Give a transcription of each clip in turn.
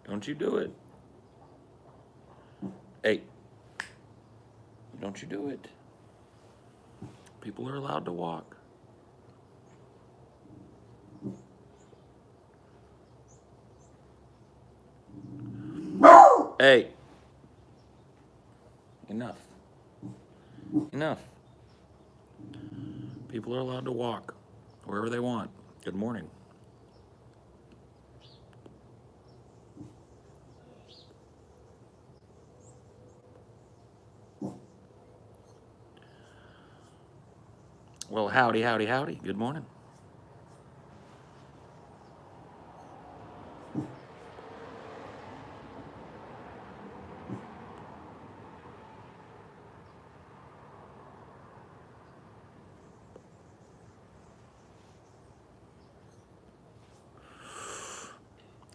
Don't you do it. Hey, don't you do it. People are allowed to walk. Hey. Enough. Enough. People are allowed to walk wherever they want. Good morning. Well, howdy, howdy, howdy. Good morning.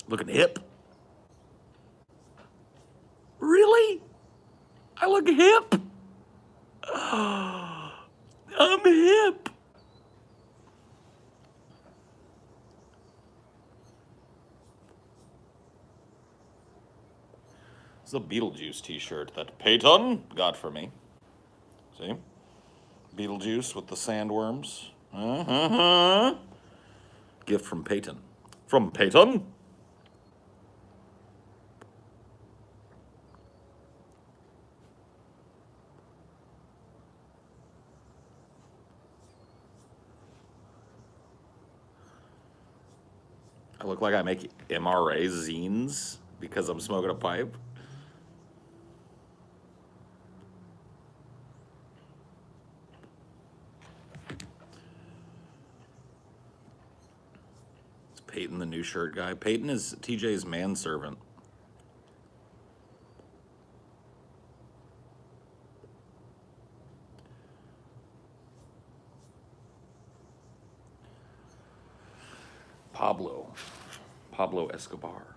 Looking hip. Really? I look hip? I'm hip. It's a Beetlejuice t-shirt that Peyton got for me. See? Beetlejuice with the sandworms. Gift from Peyton. From Peyton? I look like I make MRA zines because I'm smoking a pipe. Is Peyton the new shirt guy? Peyton is TJ's manservant. Pablo Escobar.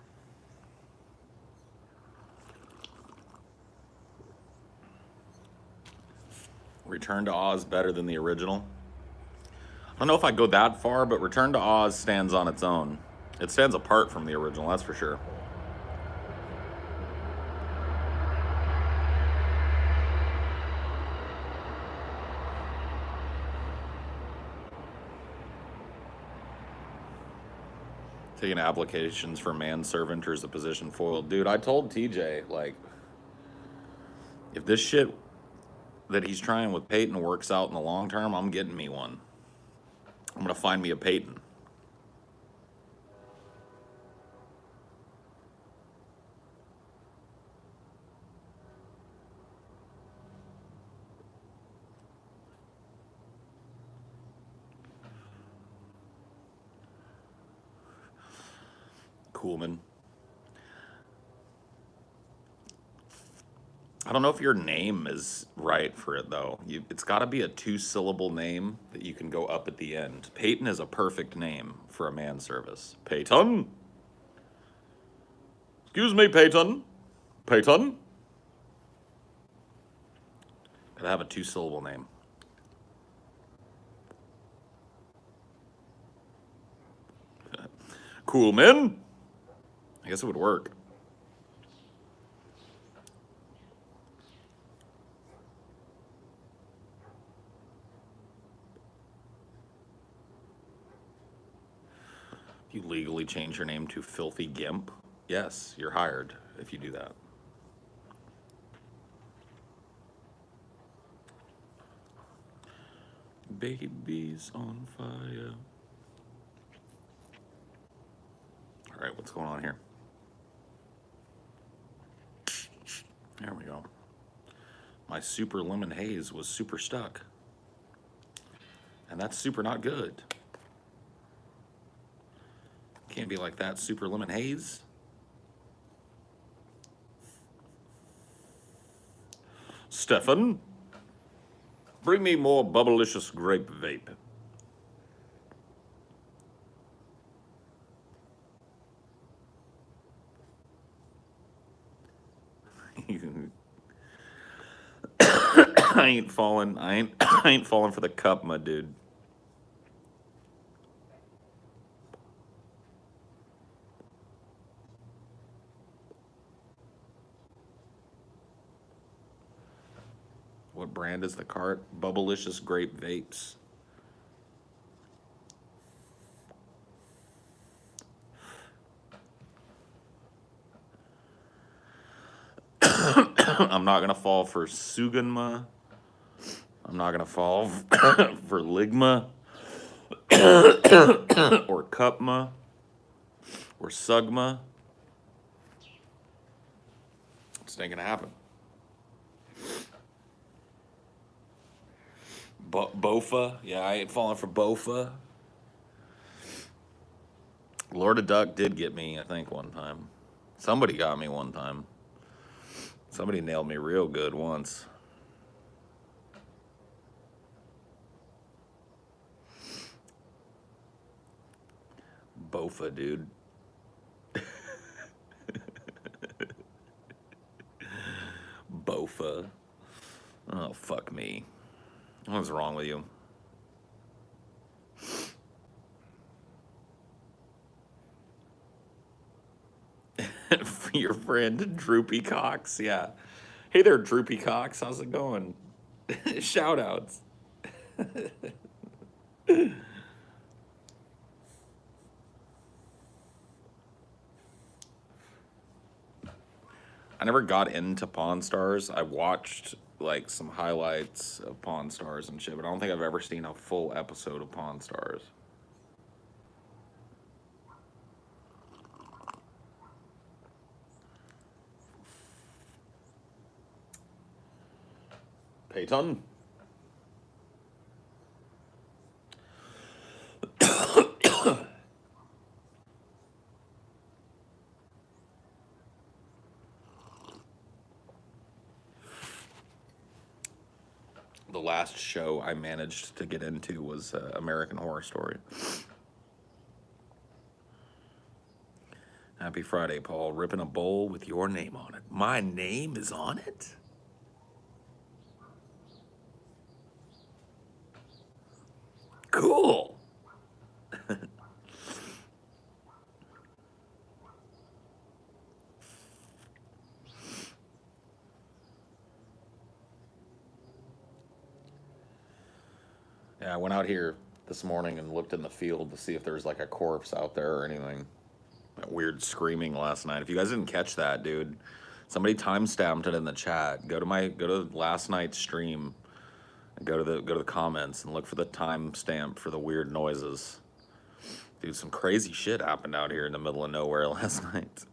Return to Oz better than the original. I don't know if I go that far, but Return to Oz stands on its own. It stands apart from the original, that's for sure. Taking applications for manservant or is the position foiled. Dude, I told TJ, like, if this shit that he's trying with Peyton works out in the long term, I'm getting me one. I'm gonna find me a Peyton. Coolman. I don't know if your name is right for it though. It's got to be a 2-syllable name that you can go up at the end. Peyton is a perfect name for a manservice. Peyton? Excuse me, Peyton. Peyton? Gotta have a 2-syllable name. Coolman? I guess it would work. You legally change your name to Filthy Gimp? Yes, you're hired if you do that. Baby's on fire. All right, what's going on here? There we go. My super lemon haze was super stuck. And that's super not good. Can't be like that, super lemon haze. Stefan, bring me more bubblicious grape vape. I ain't falling. I ain't falling for the cup, my dude. What brand is the cart? Bubblicious Grape Vapes. I'm not going to fall for Suganma. I'm not going to fall for Ligma or Cupma or Sugma. It's not going to happen. Bofa. Yeah, I ain't falling for Bofa. Lord of Duck did get me, I think, one time. Somebody got me one time. Somebody nailed me real good once. Bofa, dude. Bofa. Oh, fuck me. What's wrong with you? For your friend, Droopy Cox. Yeah. Hey there, Droopy Cox. How's it going? Shout outs. I never got into Pawn Stars. I watched like some highlights of Pawn Stars and shit, but I don't think I've ever seen a full episode of Pawn Stars. Peyton. The last show I managed to get into was American Horror Story. Happy Friday, Paul. Ripping a bowl with your name on it. My name is on it? Cool. Yeah, I went out here this morning and looked in the field to see if there's like a corpse out there or anything. That weird screaming last night. If you guys didn't catch that, dude, somebody timestamped it in the chat. Go to last night's stream and go to the comments and look for the timestamp for the weird noises. Dude, some crazy shit happened out here in the middle of nowhere last night.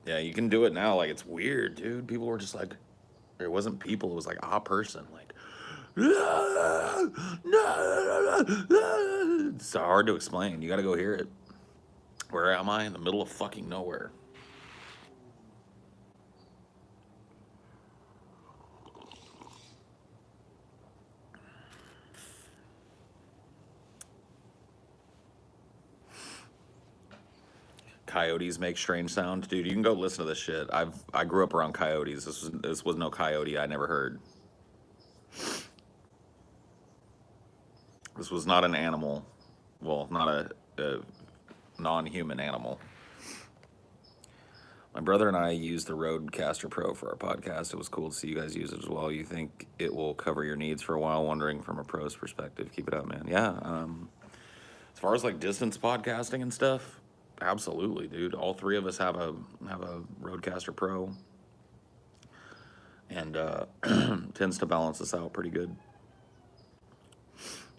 Yeah, you can do it now. Like, it's weird, dude. People were just like, it wasn't people, it was like a person. Like, it's so hard to explain. You gotta go hear it. Where am I? In the middle of fucking nowhere. Coyotes make strange sounds, dude. You can go listen to this shit. I grew up around coyotes. This was no coyote I never heard. This was not an animal. Well, not a non-human animal. My brother and I used the Rodecaster Pro for our podcast. It was cool to see you guys use it as well. You think it will cover your needs for a while? Wondering from a pro's perspective. Keep it up, man. Yeah. As far as like distance podcasting and stuff, absolutely, dude. All three of us have a Rodecaster Pro, and tends to balance us out pretty good.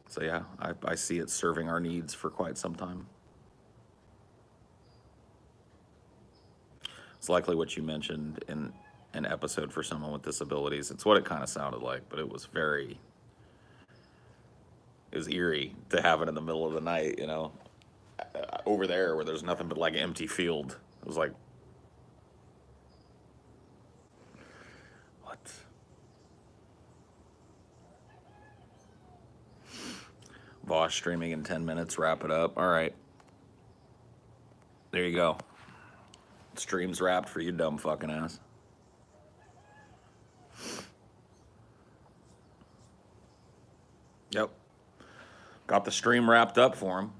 So yeah, I see it serving our needs for quite some time. It's likely what you mentioned in an episode for someone with disabilities. It's what it kind of sounded like, but it was eerie to have it in the middle of the night, you know, over there where there's nothing but like an empty field. It was like, what? Vosh streaming in 10 minutes, wrap it up. All right. There you go. Stream's wrapped for you, dumb fucking ass. Yep. Got the stream wrapped up for him.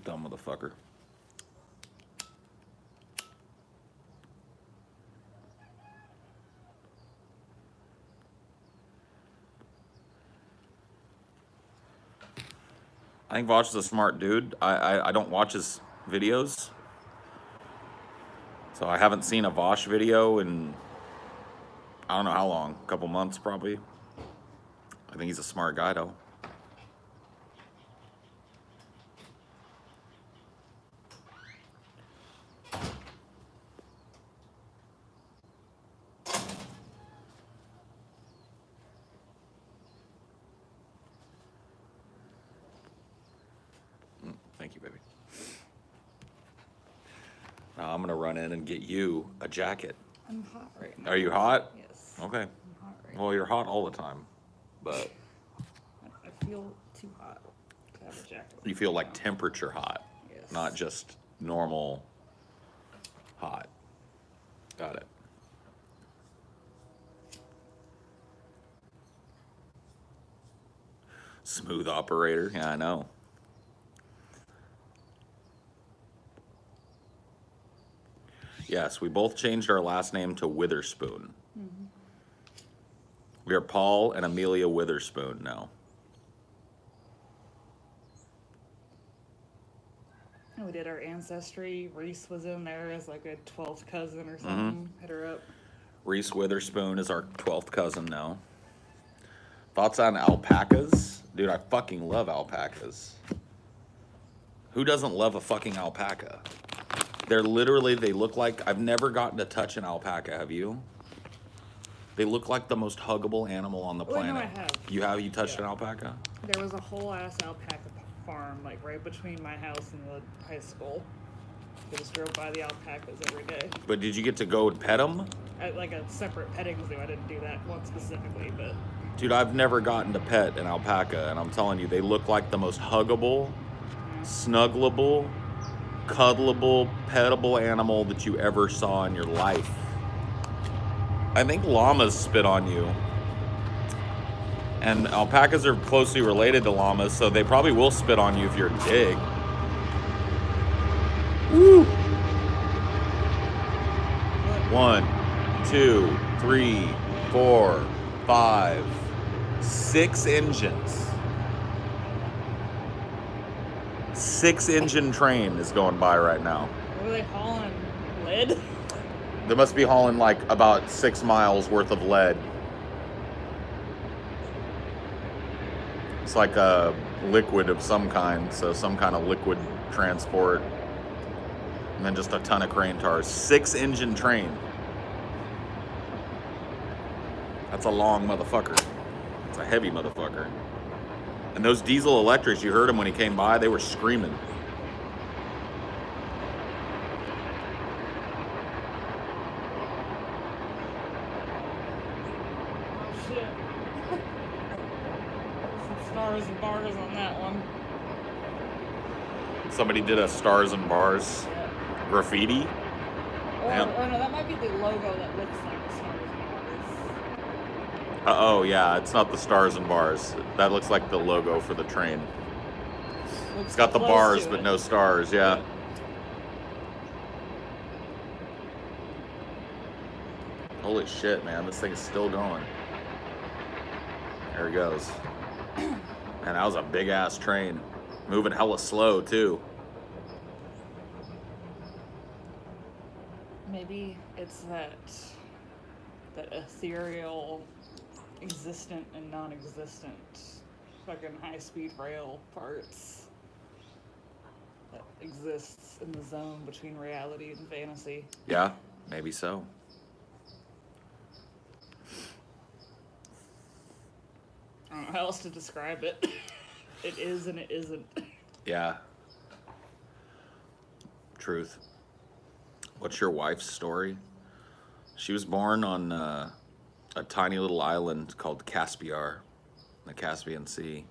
Dumb motherfucker. I think Vosh is a smart dude. I don't watch his videos. So I haven't seen a Vosh video in I don't know how long. A couple months probably. I think he's a smart guy though. Thank you, baby. Now I'm gonna run in and get you a jacket. I'm hot right now. Are you hot? Yes. Okay. I'm hot right Well, you're hot all the time, but now. I feel too hot to have a jacket. you feel like temperature hot, Yes. not just normal hot. Got it. Smooth operator. Yeah, I know. Yes, we both changed our last name to Witherspoon. Mm-hmm. We are Paul and Amelia Witherspoon now. We did our ancestry. Reese was in there as like a 12th cousin or something. Hit her up. Reese Witherspoon is our 12th cousin now. Thoughts on alpacas? Dude, I fucking love alpacas. Who doesn't love a fucking alpaca? They're literally, they look like, I've never gotten to touch an alpaca, have you? They look like the most huggable animal on the Oh, I know planet. I have. You have? You touched Yeah. an alpaca? There was a whole ass alpaca farm like right between my house and the high school. I just drove by the alpacas every day. But did you get to go pet them? At like a separate petting zoo. I didn't do that one specifically, but Dude, I've never gotten to pet an alpaca, and I'm telling you, they look like the most huggable, snuggleable, cuddleable, petable animal that you ever saw in your life. I think llamas spit on you. And alpacas are closely related to llamas, so they probably will spit on you if you're a dig. Woo! 1, 2, 3, 4, 5, 6 engines. 6-engine train is going by right now. what were they hauling? Lead? They must be hauling like about 6 miles worth of lead. It's like a liquid of some kind, so some kind of liquid transport. And then just a ton of crane tars. 6-engine train. That's a long motherfucker. It's a heavy motherfucker. And those diesel electrics, you heard them when he came by, they were screaming. Oh shit. Some stars and bars on that one. Somebody did a stars and bars graffiti. Or Damn. no, that might be the logo that looks like the stars and bars. Oh, yeah, it's not the stars and bars. That looks like the logo for the train. It's got the close bars, to but it. no stars, yeah. Holy shit, man, this thing is still going. There it goes. Man, that was a big-ass train. Moving hella slow, too. Maybe it's that ethereal, existent and non-existent fucking high-speed rail parts that exists in the zone between reality and fantasy. Yeah, maybe so. I don't know how else to describe it. It is and it isn't. Yeah. Truth. What's your wife's story? She was born on a tiny little island called Caspiar, in the Caspian Sea.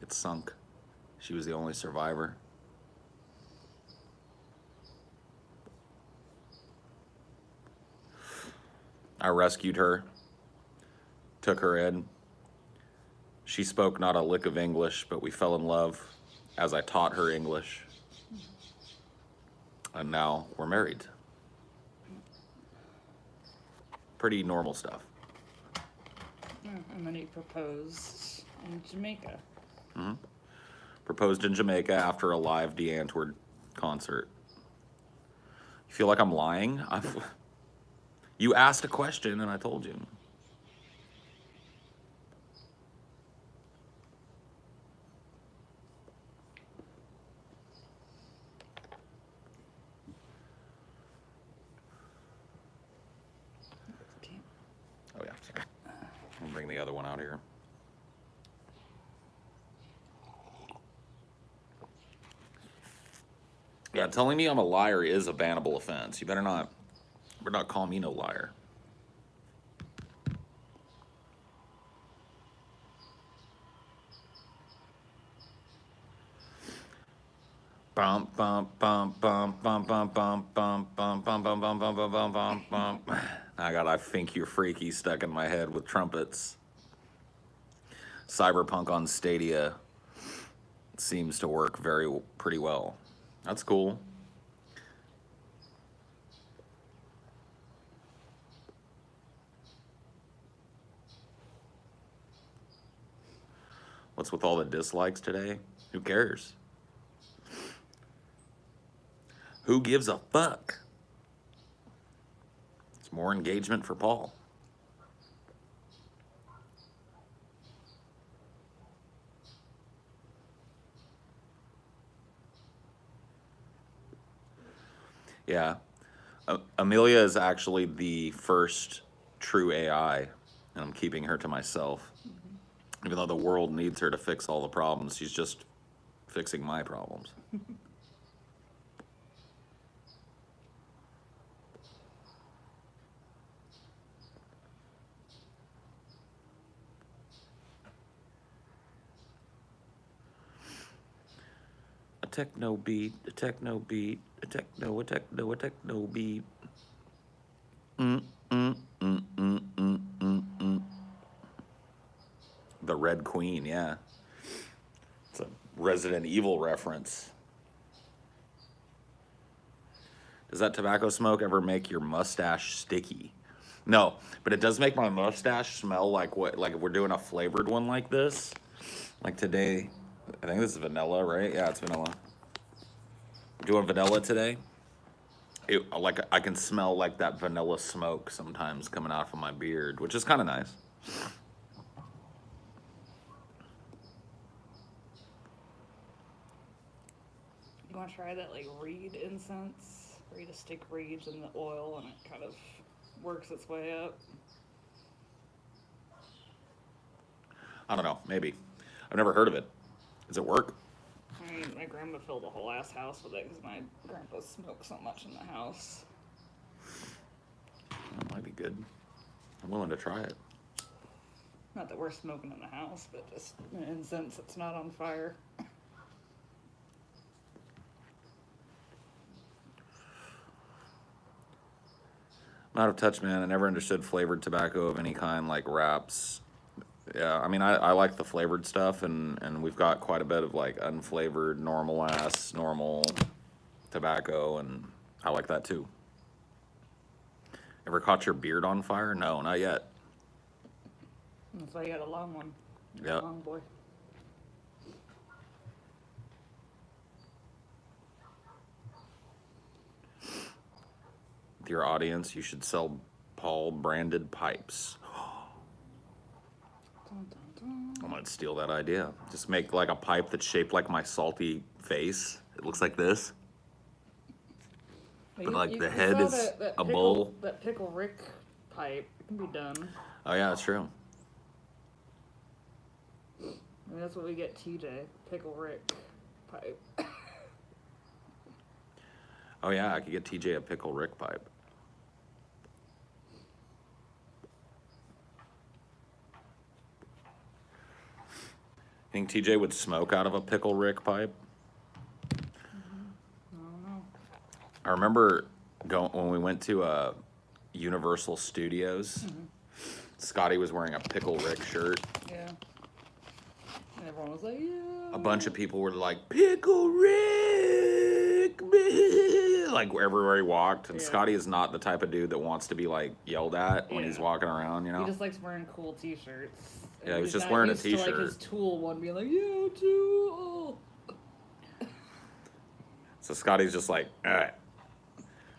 It sunk. She was the only survivor. I rescued her, took her in. She spoke not a lick of English, but we fell in love as I taught her English. And now we're married. Pretty normal stuff. Yeah, and then he proposed in Jamaica. Proposed in Jamaica after a live DeAntwoord concert. You feel like I'm lying? You asked a question and I told you. Oh yeah, sorry. I'll bring the other one out here. Yeah, telling me I'm a liar is a bannable offense. You better not call me no liar. Bum bum bum bum bum bum bum bum bum bum bum bum bum bum bum bum bum. I got "I think you're freaky" stuck in my head with trumpets. Cyberpunk on Stadia seems to work pretty well. That's cool. What's with all the dislikes today? Who cares? Who gives a fuck? It's more engagement for Paul. Yeah. Amelia is actually the first true AI, and I'm keeping her to myself. Even though the world needs her to fix all the problems, she's just fixing my problems. A techno beat, a techno beat, a techno beat. The Red Queen, yeah. It's a Resident Evil reference. Does that tobacco smoke ever make your mustache sticky? No, but it does make my mustache smell like if we're doing a flavored one like this. Like today, I think this is vanilla, right? Yeah, it's vanilla. We're doing vanilla today. Like I can smell like that vanilla smoke sometimes coming out from my beard, which is kind of nice. You want to try that like reed incense, where you just stick reeds in the oil and it kind of works its way up? I don't know, maybe. I've never heard of it. Does it work? I mean, my grandma filled the whole ass house with it because my grandpa smoked so much in the house. That might be good. I'm willing to try it. Not that we're smoking in the house, but just an incense that's not on fire. I'm out of touch, man. I never understood flavored tobacco of any kind, like wraps. Yeah, I mean, I like the flavored stuff, and we've got quite a bit of like unflavored, normal tobacco, and I like that too. Ever caught your beard on fire? No, not yet. That's why you got a long one. Yeah. Long boy. With your audience, you should sell Paul branded pipes. Dun, dun, dun. I might steal that idea. Just make like a pipe that's shaped like my salty face. It looks like this. But like the head saw is that a pickle, bowl. That Pickle Rick pipe, it can be done. Oh yeah, that's true. I mean, that's what we get TJ, Pickle Rick pipe. Oh yeah, I could get TJ a pickle Rick pipe. Think TJ would smoke out of a pickle Rick pipe? I don't know. I remember when we went to Universal Studios. Scotty was wearing a pickle Rick shirt. Yeah. And everyone was like, yeah. A bunch of people were like, "Pickle Rick!" like everywhere he walked. And Yeah. Scotty is not the type of dude that wants to be like yelled at when he's Yeah. walking around, you know? He just likes wearing cool t-shirts. And Yeah, he was he's just not wearing a used to, like, t-shirt. his Tool one being like, yeah, Tool. So Scotty's just like, alright.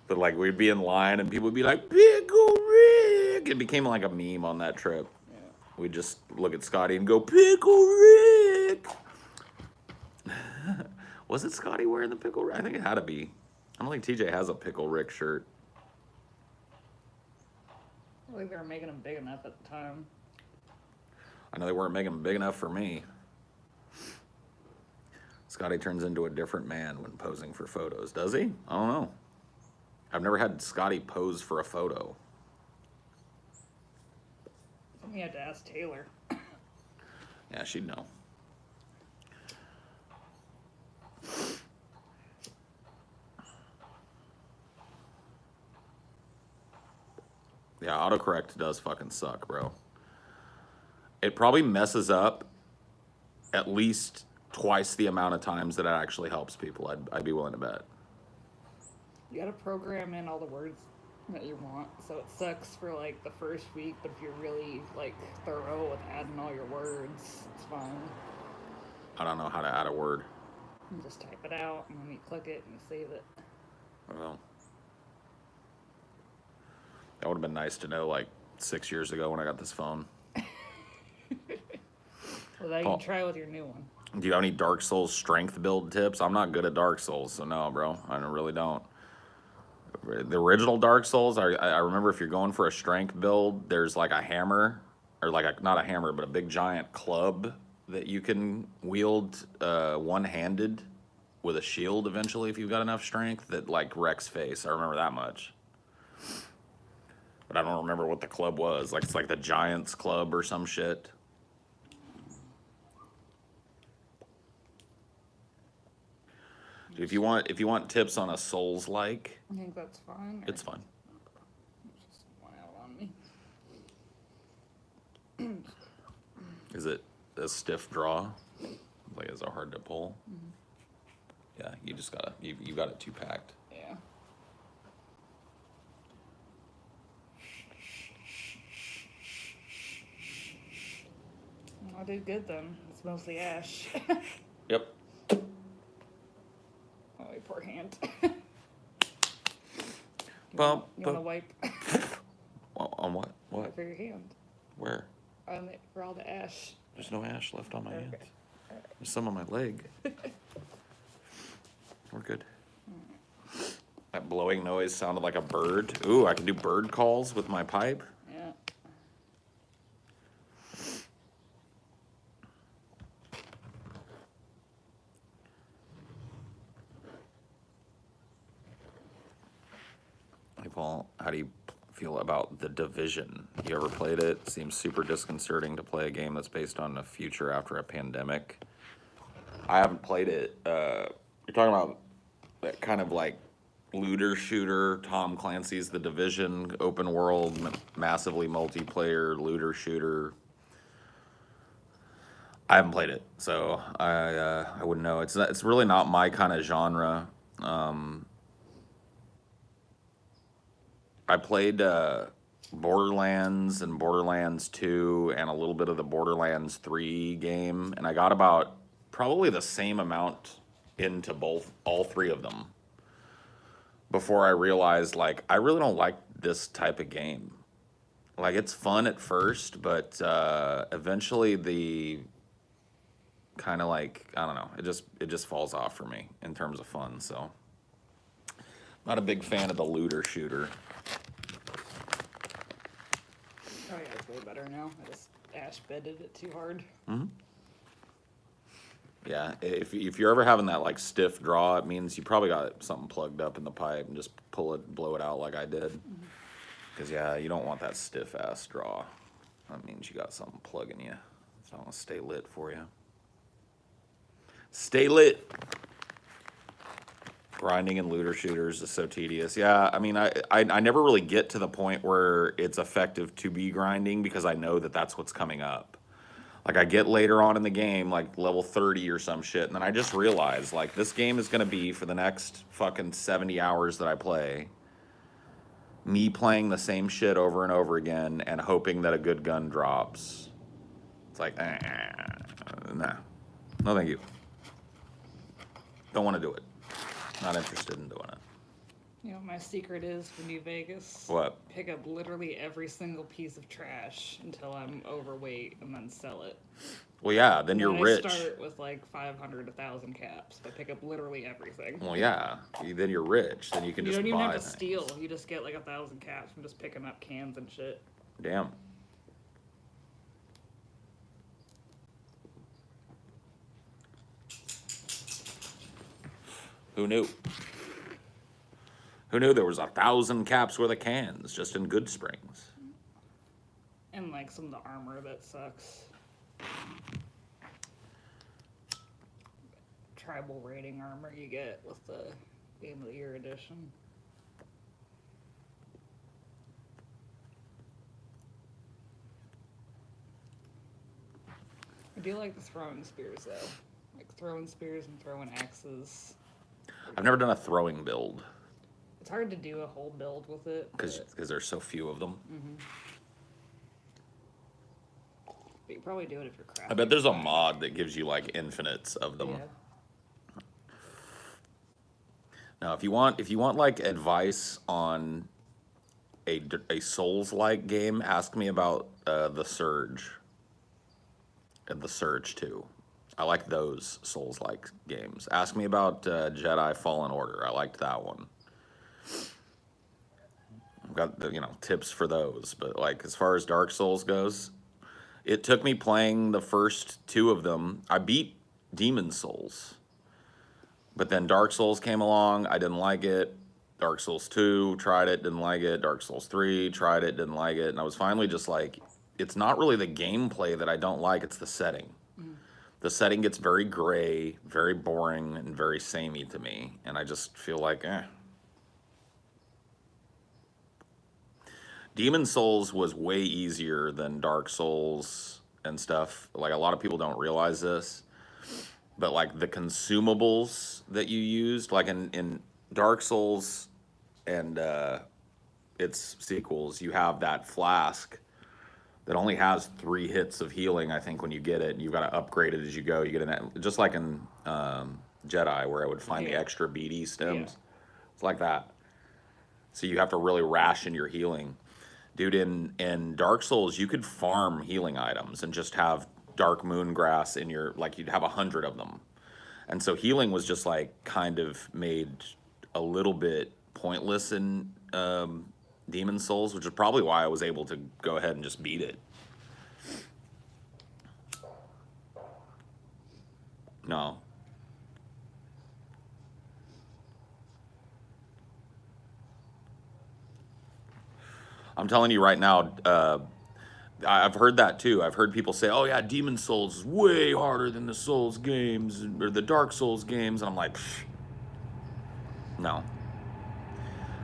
But like we'd be in line and people would be like, Pickle Rick. It became like a meme on that trip. Yeah. We'd just look at Scotty and go, Pickle Rick. Was it Scotty wearing the Pickle Rick? I think it had to be. I don't think TJ has a Pickle Rick shirt. I don't think they were making him big enough at the time. I know they weren't making him big enough for me. Scotty turns into a different man when posing for photos, does he? I don't know. I've never had Scotty pose for a photo. You had to ask Taylor. Yeah, she'd know. Yeah, autocorrect does fucking suck, bro. It probably messes up at least twice the amount of times that it actually helps people. I'd be willing to bet. You gotta program in all the words that you want, so it sucks for like the first week, but if you're really like thorough with adding all your words, it's fine. I don't know how to add a word. You just type it out and then you click it and you save it. Well, that would have been nice to know like 6 years ago when I got this phone. Well, that you can try with your new one. Do you have any Dark Souls strength build tips? I'm not good at Dark Souls, so no, bro. I really don't. The original Dark Souls, I remember if you're going for a strength build, there's like a hammer, or like not a hammer, but a big giant club that you can wield one-handed with a shield eventually if you've got enough strength that like wrecks face. I remember that much. But I don't remember what the club was. Like it's like the Giant's Club or some shit. If you want tips on a Souls like, I think that's fine. it's fine. Just one out on me. Is it a stiff draw? Like is it hard to pull? Mm-hmm. Yeah, you just gotta you got it too packed. Yeah. I did good then. It's mostly ash. Yep. Oh, my poor hand. Well, You want to wipe on what? What? for your hand? Where? For all the ash. There's no ash left on my Okay. hands. There's some on my leg. We're good. That blowing noise sounded like a bird. Ooh, I can do bird calls with my pipe. Yeah. Hey, Paul, how do you feel about The Division? You ever played it? Seems super disconcerting to play a game that's based on a future after a pandemic. I haven't played it. You're talking about that kind of like looter shooter, Tom Clancy's The Division, open world, massively multiplayer looter shooter. I haven't played it, so I wouldn't know. It's really not my kind of genre. I played Borderlands and Borderlands 2 and a little bit of the Borderlands 3 game, and I got about probably the same amount into all three of them before I realized, like, I really don't like this type of game. Like, it's fun at first, but eventually the kind of like, I don't know, it just falls off for me in terms of fun, so. Not a big fan of the looter shooter. Oh yeah, it's way better now. I just ash bedded it too hard. Yeah, if you're ever having that like stiff draw, it means you probably got something plugged up in the pipe and just blow it out like I did. Because yeah, you don't want that stiff ass draw. That means you got something plugging you. It's not gonna stay lit for you. Stay lit. Grinding in looter shooters is so tedious. Yeah, I mean, I never really get to the point where it's effective to be grinding because I know that that's what's coming up. Like I get later on in the game, like level 30 or some shit, and then I just realize like this game is gonna be for the next fucking 70 hours that I play, me playing the same shit over and over again and hoping that a good gun drops. It's like, nah. No thank you. Don't want to do it. Not interested in doing it. You know what my secret is for New Vegas? What? Pick up literally every single piece of trash until I'm overweight and then sell it. Well, yeah, then you're I rich. start with like 500, 1,000 caps. I pick up literally everything. Well, yeah, then you're rich. Then you can You just don't even buy have to things. steal. You just get like 1,000 caps from just picking up cans and shit. Damn. Who knew? Who knew there was 1,000 caps worth of cans just in Good Springs? And like some of the armor that sucks. Tribal rating armor you get with the Game of the Year edition. I do like the throwing spears though. Like throwing spears and throwing axes. I've never done a throwing build It's hard to do a whole build with it. because there's so few of them. But you probably do it if you're crafting. I bet there's a mod that gives you like infinites of them. Yeah. Now, if you want like advice on a Souls-like game, ask me about the Surge and the Surge 2. I like those Souls-like games. Ask me about Jedi Fallen Order. I liked that one. I've got the, tips for those, but like as far as Dark Souls goes, it took me playing the first two of them. I beat Demon Souls. But then Dark Souls came along, I didn't like it. Dark Souls 2, tried it, didn't like it. Dark Souls 3, tried it, didn't like it. And I was finally just like, it's not really the gameplay that I don't like, it's the setting. The setting gets very gray, very boring, and very samey to me. And I just feel like, Demon Souls was way easier than Dark Souls and stuff. Like, a lot of people don't realize this. But like the consumables that you used, like in Dark Souls and its sequels, you have that flask that only has 3 hits of healing, I think, when you get it. And you've got to upgrade it as you go. You get in just like in Jedi, where I would find the extra BD stems. Yeah. It's like that. So you have to really ration your healing. Dude, in Dark Souls, you could farm healing items and just have dark moon grass in your, like you'd have 100 of them. And so healing was just like kind of made a little bit pointless in Demon Souls, which is probably why I was able to go ahead and just beat it. No. I'm telling you right now, I've heard that too. I've heard people say, oh yeah, Demon Souls is way harder than the Souls games, or the Dark Souls games. And I'm like, no.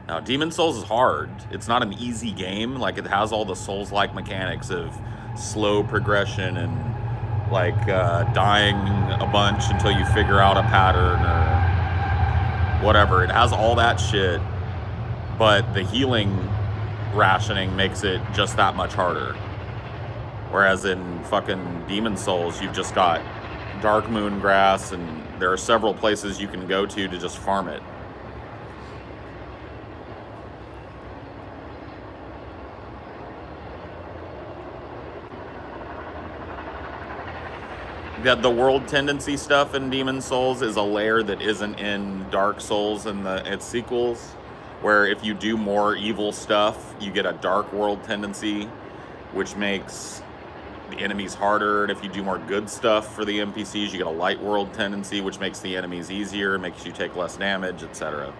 Now, Demon Souls is hard. It's not an easy game. Like, it has all the Souls-like mechanics of slow progression and, like, dying a bunch until you figure out a pattern or whatever. It has all that shit, but the healing rationing makes it just that much harder. Whereas in fucking Demon Souls, you've just got Dark Moon grass, and there are several places you can go to just farm it. The world tendency stuff in Demon Souls is a layer that isn't in Dark Souls and its sequels, where if you do more evil stuff, you get a dark world tendency, which makes the enemies harder. And if you do more good stuff for the NPCs, you get a light world tendency, which makes the enemies easier, makes you take less damage, etc.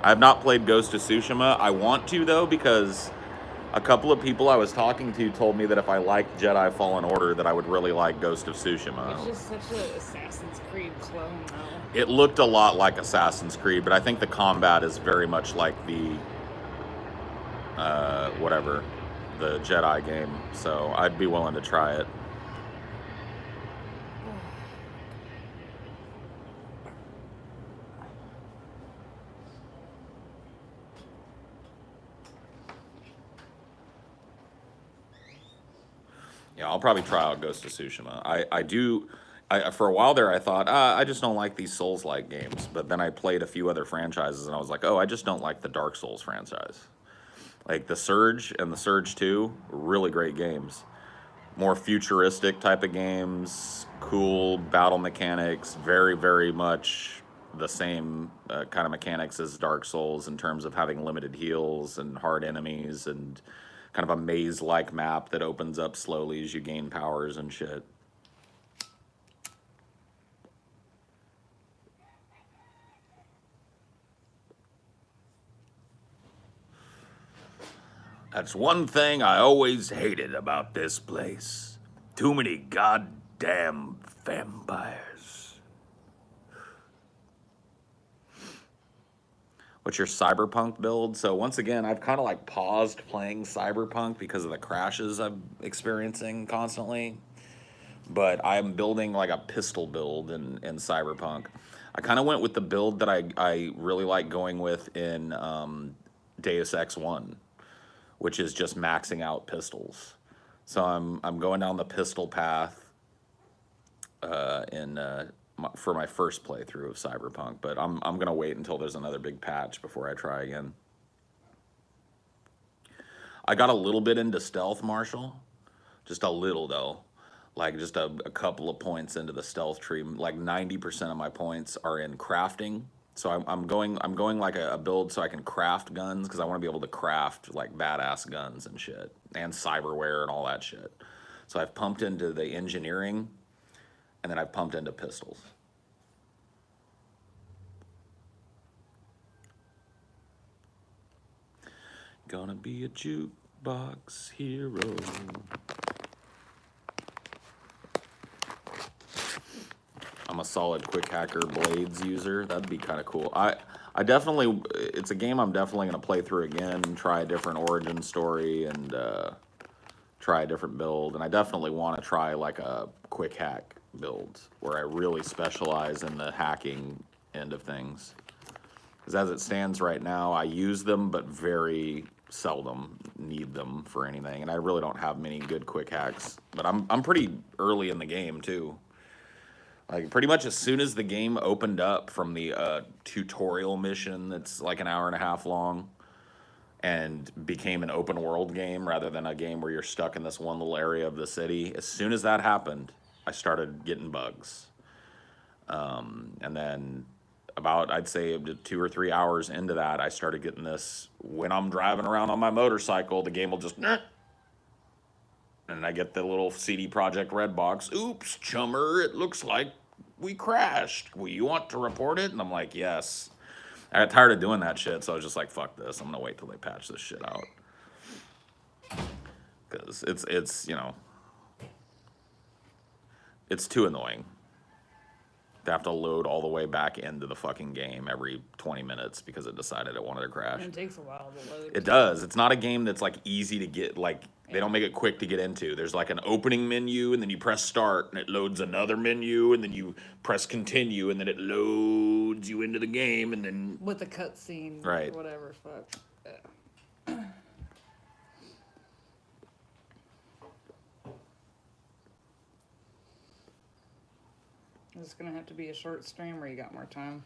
I have not played Ghost of Tsushima. I want to, though, because a couple of people I was talking to told me that if I liked Jedi Fallen Order, that I would really like Ghost of Tsushima. It's just such an Assassin's Creed clone, though. It looked a lot like Assassin's Creed, but I think the combat is very much like the the Jedi game. So I'd be willing to try it. Yeah, I'll probably try out Ghost of Tsushima. I do. For a while there, I thought I just don't like these Souls-like games. But then I played a few other franchises, and I was like, oh, I just don't like the Dark Souls franchise. Like the Surge and the Surge 2, really great games. More futuristic type of games, cool battle mechanics, very, very much the same kind of mechanics as Dark Souls in terms of having limited heals and hard enemies and kind of a maze-like map that opens up slowly as you gain powers and shit. That's one thing I always hated about this place. Too many goddamn vampires. What's your Cyberpunk build? So once again, I've kind of like paused playing Cyberpunk because of the crashes I'm experiencing constantly. But I'm building like a pistol build in Cyberpunk. I kind of went with the build that I really like going with in Deus Ex 1, which is just maxing out pistols. So I'm going down the pistol path for my first playthrough of Cyberpunk, but I'm gonna wait until there's another big patch before I try again. I got a little bit into stealth, Marshall, just a little though, like just a couple of points into the stealth tree. Like 90% of my points are in crafting. So I'm going like a build so I can craft guns because I want to be able to craft like badass guns and shit and cyberware and all that shit. So I've pumped into the engineering and then I've pumped into pistols. Gonna be a jukebox hero. I'm a solid quick hacker blades user. That'd be kind of cool. I definitely, it's a game I'm definitely going to play through again and try a different origin story and try a different build. And I definitely want to try like a quick hack build where I really specialize in the hacking end of things. Because as it stands right now, I use them, but very seldom need them for anything. And I really don't have many good quick hacks. But I'm pretty early in the game too. Like pretty much as soon as the game opened up from the tutorial mission that's like an hour and a half long and became an open world game rather than a game where you're stuck in this one little area of the city, as soon as that happened, I started getting bugs. And then about, I'd say 2 or 3 hours into that, I started getting this, when I'm driving around on my motorcycle, the game will just, and I get the little CD Projekt Red box. Oops, chummer, it looks like we crashed. Well, you want to report it? And I'm like, yes. I got tired of doing that shit, so I was just like, fuck this. I'm gonna wait till they patch this shit out. Because it's you know, it's too annoying to have to load all the way back into the fucking game every 20 minutes because it decided it wanted to crash. And it takes a while to load. It does. It's not a game that's like easy to get, like they don't make it quick to get into. There's like an opening menu and then you press start and it loads another menu and then you press continue and then it loads you into the game and then With the cutscene Right. or whatever, fuck. Yeah. It's gonna have to be a short stream where you got more time.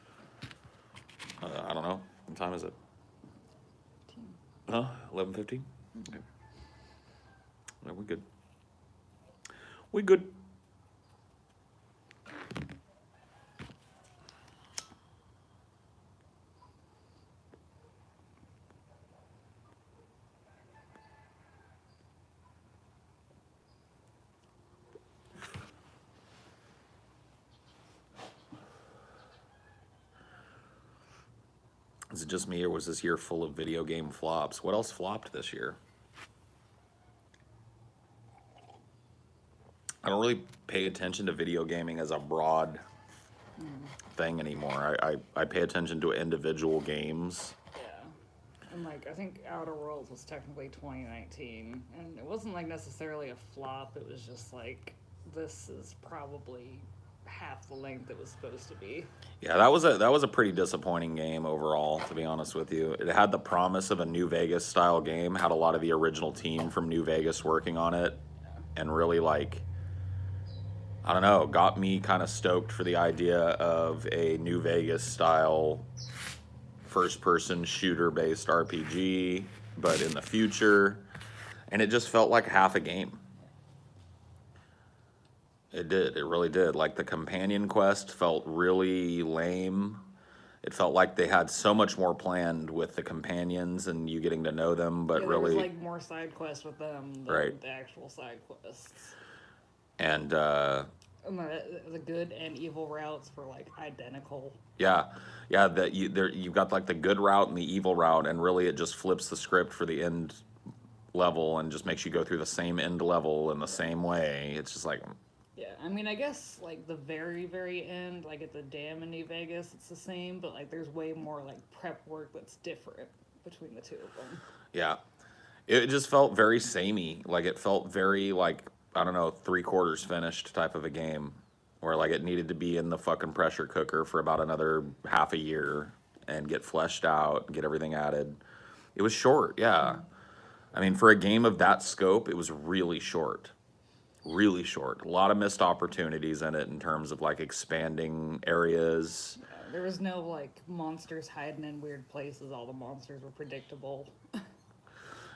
I don't know. What time is it? 11:15? Okay. No, we're good. We good. Is it just me, or was this year full of video game flops? What else flopped this year? I don't really pay attention to video gaming as a broad thing anymore. I pay attention to individual games. Yeah. And like, I think Outer Worlds was technically 2019, and it wasn't like necessarily a flop. It was just like, this is probably half the length it was supposed to be. Yeah, that was a pretty disappointing game overall, to be honest with you. It had the promise of a New Vegas style game, had a lot of the original team from New Vegas working on it, and really like, I don't know, got me kind of stoked for the idea of a New Vegas style first person shooter based RPG, but in the future. And it just felt like half a game. It did. It really did. Like the companion quest felt really lame. It felt like they had so much more planned with the companions and you getting to know them, but Yeah, there was really, like more side quests with them than right. the actual side quests. And And the good and evil routes were like identical. yeah, yeah, that you've got like the good route and the evil route, and really it just flips the script for the end level and just makes you go through the same end level in the same way. It's just like, Yeah, I mean, I guess like the very, very end, like at the dam in New Vegas, it's the same, but like there's way more like prep work that's different between the two of them. yeah, it just felt very samey. Like it felt very like, I don't know, 3/4 finished type of a game, where like it needed to be in the fucking pressure cooker for about another half a year and get fleshed out, get everything added. It was short, yeah. I mean, for a game of that scope, it was really short. Really short. A lot of missed opportunities in it in terms of like expanding areas. There was no like monsters hiding in weird places. All the monsters were predictable.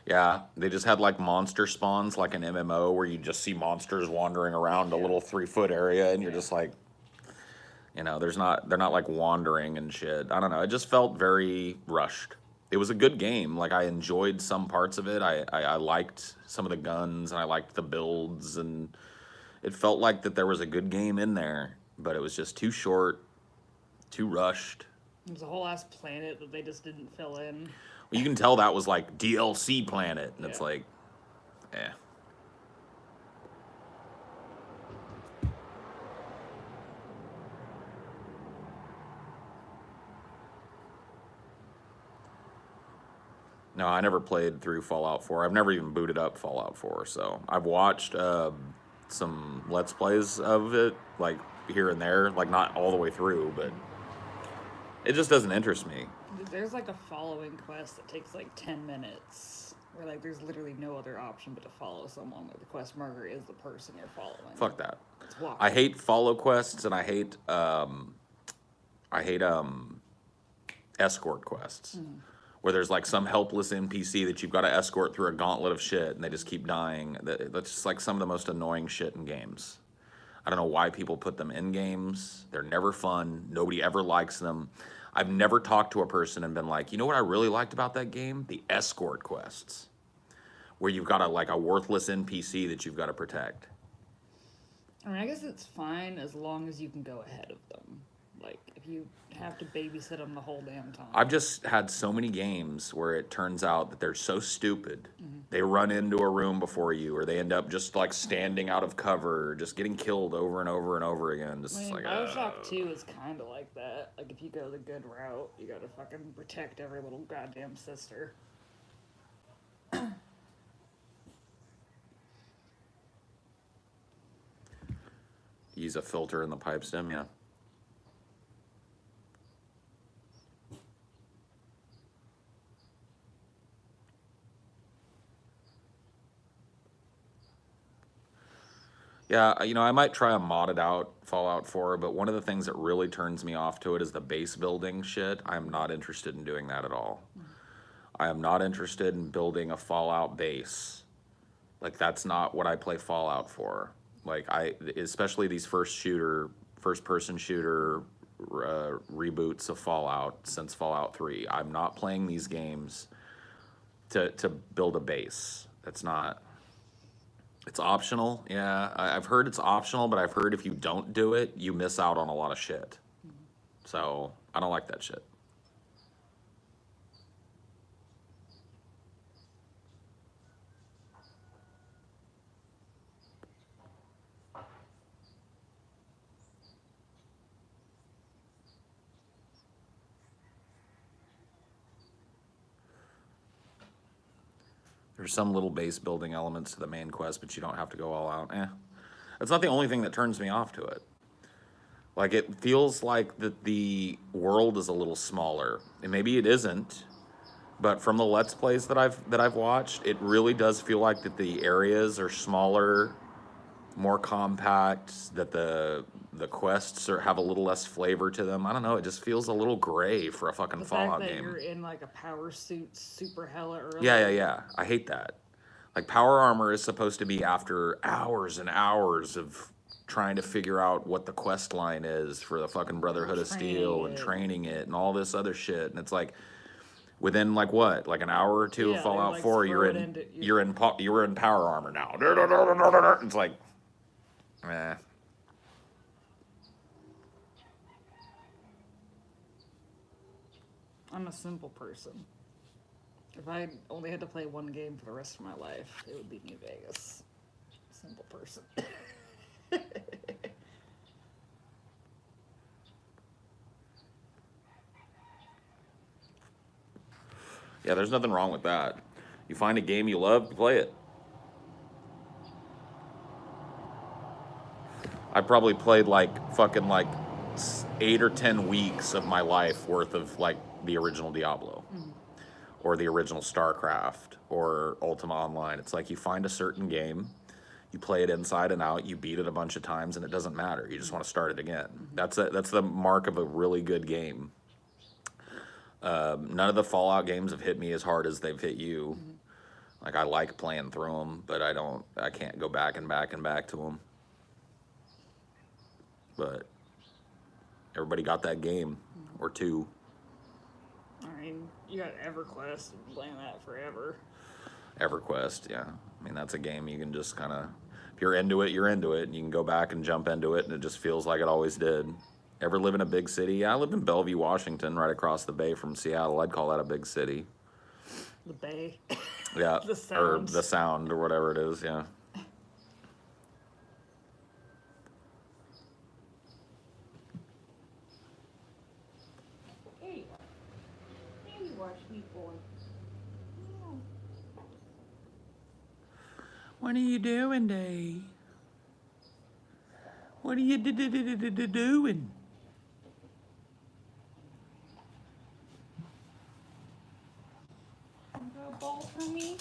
Yeah, they just had like monster spawns, like an MMO, where you just see monsters wandering around a little 3-foot area, and you're just like, they're not like wandering and shit. I don't know. It just felt very rushed. It was a good game. Like I enjoyed some parts of it. I liked some of the guns and I liked the builds, and it felt like that there was a good game in there, but it was just too short, too rushed. There's a whole ass planet that they just didn't fill in. Well, you can tell that was like DLC planet, and it's Yeah. like, eh. No, I never played through Fallout 4. I've never even booted up Fallout 4. So I've watched some Let's Plays of it, like here and there, like not all the way through, but it just doesn't interest me. There's like a following quest that takes like 10 minutes. Where like there's literally no other option but to follow someone. Like the quest marker is the person you're following. Fuck that. It's walking. I hate follow quests, and I hate escort quests. Where there's like some helpless NPC that you've got to escort through a gauntlet of shit, and they just keep dying. That's just like some of the most annoying shit in games. I don't know why people put them in games. They're never fun. Nobody ever likes them. I've never talked to a person and been like, you know what I really liked about that game? The escort quests, where you've got a worthless NPC that you've got to protect. I mean, I guess it's fine as long as you can go ahead of them. Like, if you have to babysit them the whole damn time. I've just had so many games where it turns out that they're so stupid. They run into a room before you, or they end up just like standing out of cover, just getting killed over and over and over again. Just I mean, like Bioshock 2 is kind of like that. Like, if you go the good route, you gotta fucking protect every little goddamn sister. use a filter in the pipe stem, yeah. Yeah, I might try a modded out Fallout 4, but one of the things that really turns me off to it is the base building shit. I am not interested in doing that at all. I am not interested in building a Fallout base. Like, that's not what I play Fallout for. Like, especially these first person shooter reboots of Fallout since Fallout 3. I'm not playing these games to build a base. That's not. It's optional, yeah. I've heard it's optional, but I've heard if you don't do it, you miss out on a lot of shit. So, I don't like that shit. There's some little base building elements to the main quest, but you don't have to go all out. That's not the only thing that turns me off to it. Like, it feels like that the world is a little smaller, and maybe it isn't. But from the Let's Plays that I've watched, it really does feel like that the areas are smaller, more compact, that the quests have a little less flavor to them. I don't know, it just feels a little gray for a fucking The fact Fallout that game. you're in like a power suit super hella early. Yeah. I hate that. Like, power armor is supposed to be after hours and hours of trying to figure out what the quest line is for the fucking Brotherhood of Steel and training it and all this other shit. And it's like, within like what, like an hour or two of Yeah, Fallout like, 4, throw it into- you're in power armor now. It's like, eh. I'm a simple person. If I only had to play one game for the rest of my life, it would be New Vegas. Simple person. Yeah, there's nothing wrong with that. You find a game you love, play it. I probably played like fucking like 8 or 10 weeks of my life worth of like the original Diablo, or the original StarCraft, or Ultima Online. It's like you find a certain game, you play it inside and out, you beat it a bunch of times, and it doesn't matter. You just want to start it again. That's the mark of a really good game. None of the Fallout games have hit me as hard as they've hit you. Like, I like playing through them, but I can't go back and back and back to them. But everybody got that game or two. I mean, you got EverQuest, I've been playing that forever. EverQuest, yeah. I mean, that's a game you can just kind of, if you're into it, you're into it, and you can go back and jump into it, and it just feels like it always did. Ever live in a big city? Yeah, I live in Bellevue, Washington, right across the bay from Seattle. I'd call that a big city. The Bay. Yeah, The or Sound. the Sound, or whatever it is, yeah. Hey, maybe watch me, boy. What are you doing, Day? What are you doing? You got a ball for me?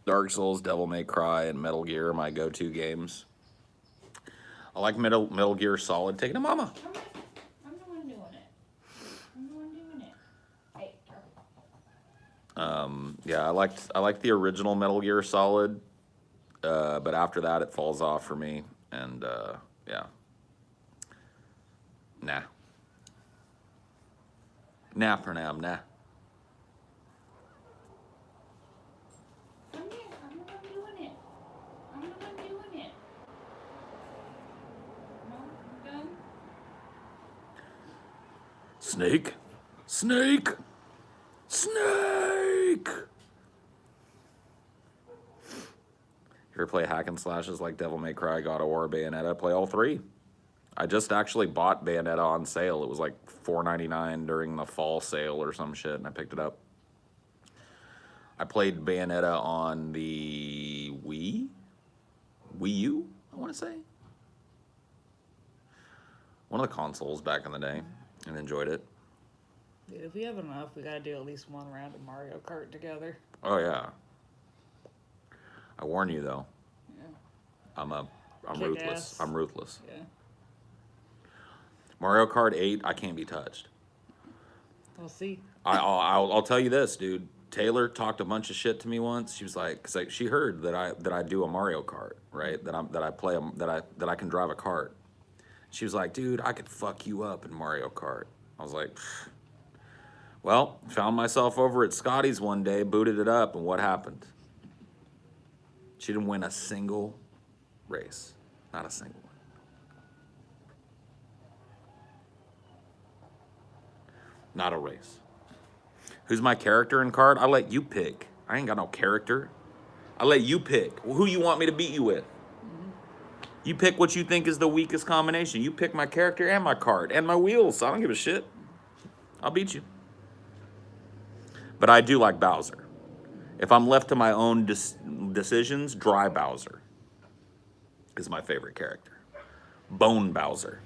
Dark Souls, Devil May Cry, and Metal Gear are my go-to games. I like Metal Gear Solid. Take it to Mama. I'm the one doing it. I'm the one doing it. Hey, Yeah, I liked the original Metal Gear Solid, but after that it falls off for me, and yeah, nah, Pranam, nah. come here. I'm the one doing it. I'm the one doing it. No, I'm done. Snake, snake, snake. You ever play hack and slashes like Devil May Cry, God of War, Bayonetta? Play all three. I just actually bought Bayonetta on sale. It was like $4.99 during the fall sale or some shit, and I picked it up. I played Bayonetta on the Wii U, I want to say. One of the consoles back in the day, and enjoyed it. Dude, if we have enough, we gotta do at least one round of Mario Kart together. Oh yeah. I warn you though, Yeah. I'm Kick ruthless. ass. I'm ruthless. Yeah. Mario Kart 8, I can't be touched. We'll see. I'll tell you this, dude. Taylor talked a bunch of shit to me once. She was like, cause she heard that I do a Mario Kart, right? That I can drive a kart. She was like, dude, I could fuck you up in Mario Kart. I was like, pfft. Well, found myself over at Scotty's one day, booted it up, and what happened? She didn't win a single race, not a single one. Not a race. Who's my character in card? I let you pick. I ain't got no character. I let you pick who you want me to beat you with. You pick what you think is the weakest combination. You pick my character and my card and my wheels. I don't give a shit. I'll beat you. But I do like Bowser. If I'm left to my own decisions, Dry Bowser is my favorite character. Bone Bowser.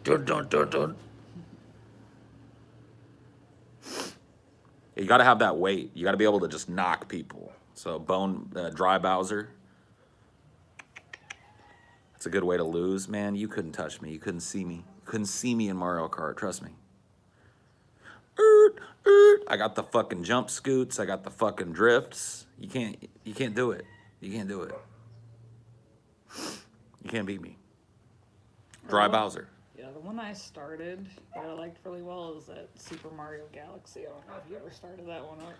Dun, dun, dun, dun. You got to have that weight. You got to be able to just knock people. So dry Bowser. It's a good way to lose, man. You couldn't touch me. You couldn't see me. You couldn't see me in Mario Kart. Trust me. I got the fucking jump scoots. I got the fucking drifts. You can't do it. You can't do it. You can't beat me. Dry Bowser. Yeah, the one I started that I liked really well is that Super Mario Galaxy. I don't know if you ever started that one up.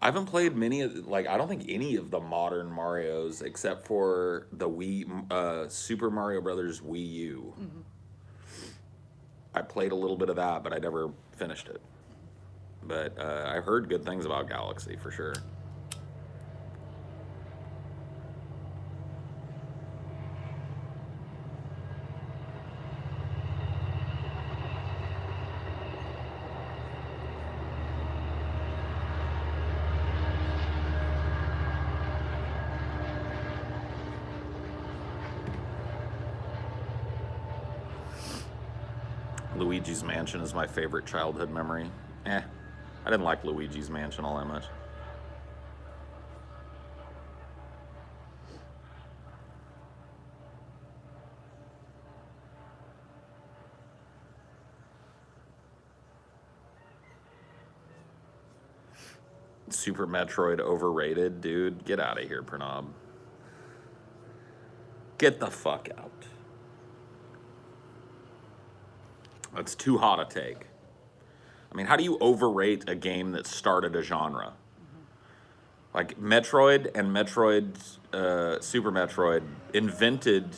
I haven't played many of, like, I don't think any of the modern Marios except for the Super Mario Brothers Wii U. Mm-hmm. I played a little bit of that, but I never finished it. But I heard good things about Galaxy for sure. Luigi's Mansion is my favorite childhood memory. I didn't like Luigi's Mansion all that much. Super Metroid overrated, dude. Get out of here, Pranav. Get the fuck out. That's too hot a take. I mean, how do you overrate a game that started a genre? Mm-hmm. Like Metroid and Super Metroid invented,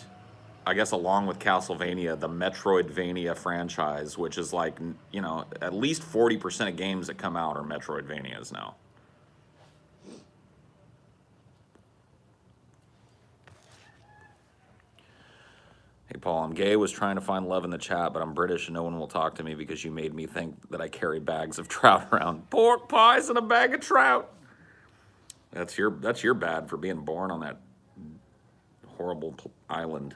I guess, along with Castlevania, the Metroidvania franchise, which is like, you know, at least 40% of games that come out are Metroidvanias now. Hey, Paul, I'm gay, was trying to find love in the chat, but I'm British and no one will talk to me because you made me think that I carry bags of trout around. Pork pies and a bag of trout. That's your bad for being born on that horrible island.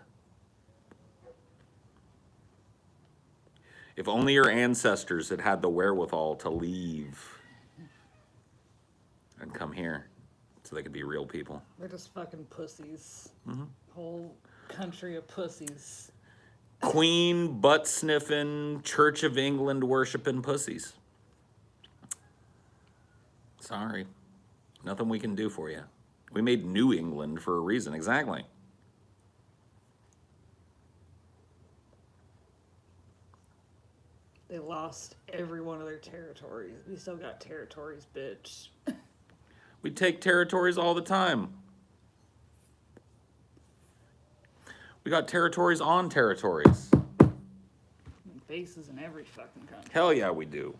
If only your ancestors had had the wherewithal to leave and come here so they could be real people. They're just fucking pussies. Mm-hmm. Whole country of pussies. Queen butt sniffing, Church of England worshiping pussies. Sorry. Nothing we can do for you. We made New England for a reason. Exactly. They lost every one of their territories. We still got territories, bitch. We take territories all the time. We got territories on territories. Bases in every fucking country. Hell yeah, we do.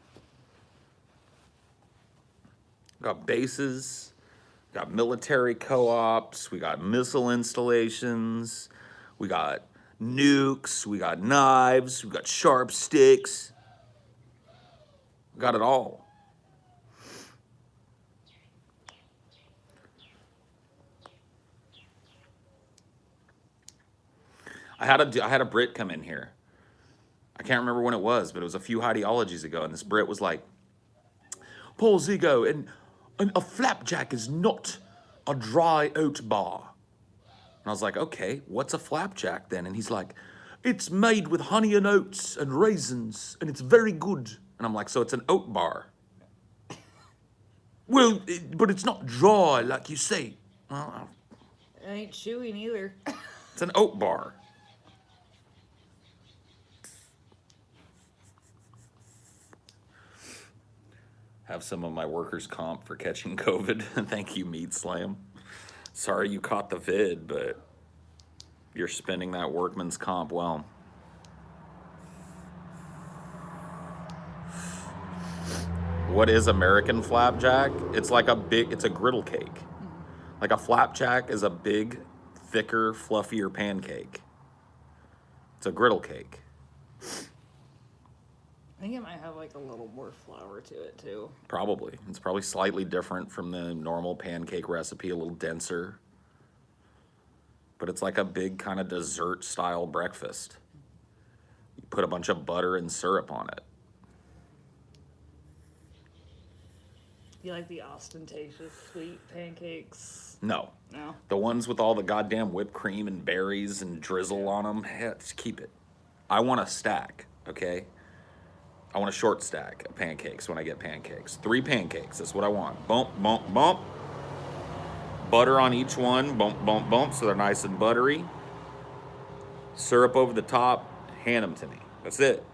We got bases, we got military co-ops, we got missile installations, we got nukes, we got knives, we got sharp sticks. We got it all. I had a Brit come in here. I can't remember when it was, but it was a few Highdeologies ago, and this Brit was like, Paul Zigo, and a flapjack is not a dry oat bar. And I was like, okay, what's a flapjack then? And he's like, it's made with honey and oats and raisins, and it's very good. And I'm like, so it's an oat bar. Well, but it's not dry like you say. It ain't chewy neither. It's an oat bar. Have some of my workers' comp for catching COVID. Thank you, Meat Slam. Sorry you caught the vid, but you're spending that workman's comp well. What is American flapjack? It's like it's a griddle cake. Mm-hmm. Like a flapjack is a big, thicker, fluffier pancake. It's a griddle cake. I think it might have like a little more flour to it too. Probably. It's probably slightly different from the normal pancake recipe, a little denser. But it's like a big kind of dessert style breakfast. You put a bunch of butter and syrup on it. You like the ostentatious sweet pancakes? No. No. The ones with all the goddamn whipped cream and berries and drizzle on them, just keep it. I want a stack, okay? I want a short stack of pancakes when I get pancakes. 3 pancakes, that's what I want. Bump, bump, bump. Butter on each one, bump, bump, bump, so they're nice and buttery. Syrup over the top, hand them to me. That's it.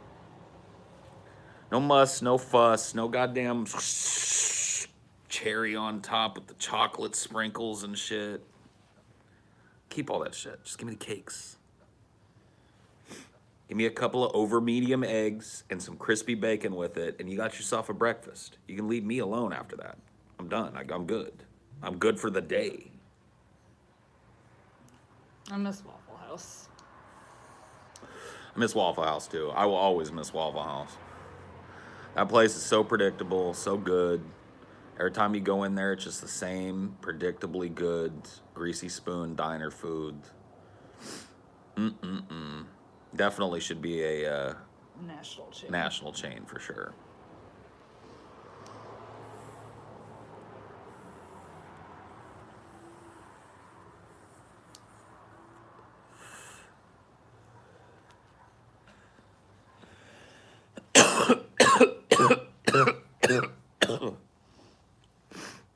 No muss, no fuss, no goddamn cherry on top with the chocolate sprinkles and shit. Keep all that shit. Just give me the cakes. Give me a couple of over medium eggs and some crispy bacon with it, and you got yourself a breakfast. You can leave me alone after that. I'm done. I'm good. I'm good for the day. I miss Waffle House. I miss Waffle House too. I will always miss Waffle House. That place is so predictable, so good. Every time you go in there, it's just the same, predictably good, greasy spoon diner food. Definitely should be a National chain. national chain for sure.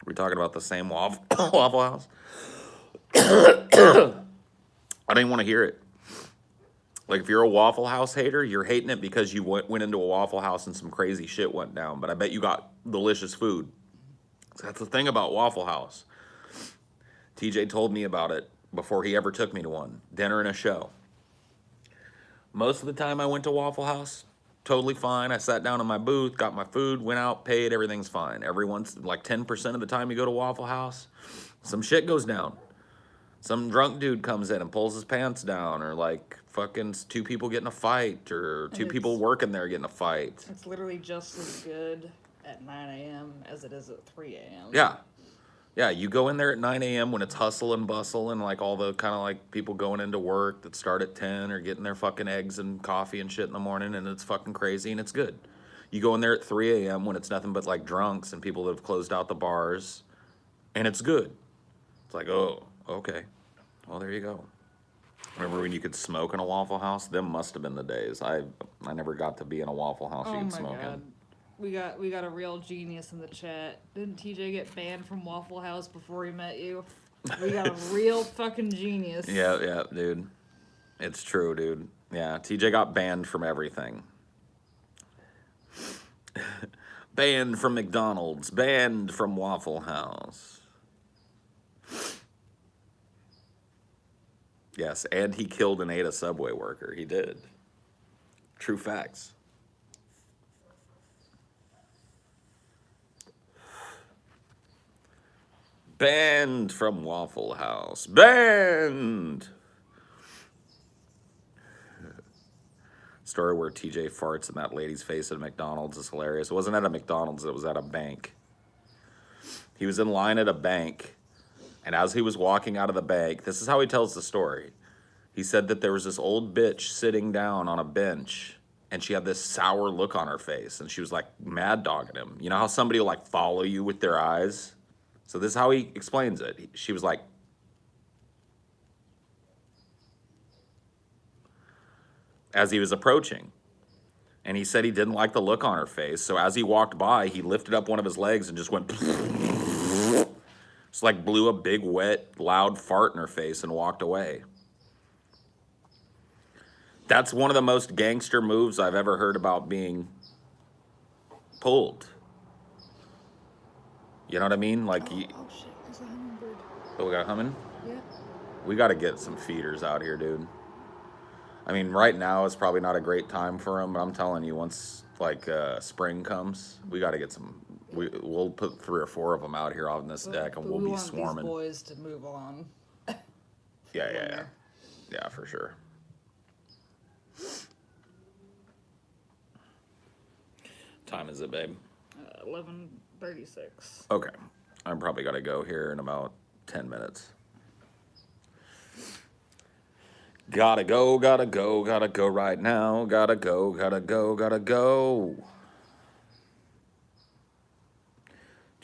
We talking about the same Waffle House? I didn't want to hear it. Like, if you're a Waffle House hater, you're hating it because you went into a Waffle House and some crazy shit went down. But I bet you got delicious food. So that's the thing about Waffle House. TJ told me about it before he ever took me to one. Dinner and a show. Most of the time I went to Waffle House, totally fine. I sat down in my booth, got my food, went out, paid, everything's fine. Everyone's like 10% of the time you go to Waffle House, some shit goes down. Some drunk dude comes in and pulls his pants down, or like fucking 2 people get in a fight, or 2 people working there getting a fight. It's literally just as good at 9 a.m. as it is at 3 a.m. Yeah. Yeah, you go in there at 9 a.m. when it's hustle and bustle and like all the kind of like people going into work that start at 10 or getting their fucking eggs and coffee and shit in the morning, and it's fucking crazy and it's good. You go in there at 3 a.m. when it's nothing but like drunks and people that have closed out the bars, and it's good. It's like, oh, okay. Well, there you go. Remember when you could smoke in a Waffle House? Them must have been the days. I never got to be in a Waffle House you could smoke in. We got a real genius in the chat. Didn't TJ get banned from Waffle House before he met you? We got a real fucking genius. Yeah, dude. It's true, dude. Yeah, TJ got banned from everything. Banned from McDonald's. Banned from Waffle House. Yes, and he killed and ate a Subway worker. He did. True facts. Banned from Waffle House. Banned! Story where TJ farts in that lady's face at McDonald's is hilarious. It wasn't at a McDonald's, it was at a bank. He was in line at a bank, and as he was walking out of the bank, this is how he tells the story. He said that there was this old bitch sitting down on a bench, and she had this sour look on her face, and she was like mad dogging him. You know how somebody will like follow you with their eyes? So this is how he explains it. She was like, as he was approaching. And he said he didn't like the look on her face. So as he walked by, he lifted up one of his legs and just went, just like blew a big, wet, loud fart in her face and walked away. That's one of the most gangster moves I've ever heard about being pulled. You know what I mean? Like, Oh shit, there's a hummingbird. Oh, we got humming? Yeah. We got to get some feeders out here, dude. I mean, right now is probably not a great time for them, but I'm telling you, once like spring comes, we got to get some. We'll put 3 or 4 of them out here on this deck, and we'll be swarming. These boys to move on. Yeah, for sure. Time is it, babe? 11:36. Okay, I'm probably got to go here in about 10 minutes. Gotta go right now. Gotta go.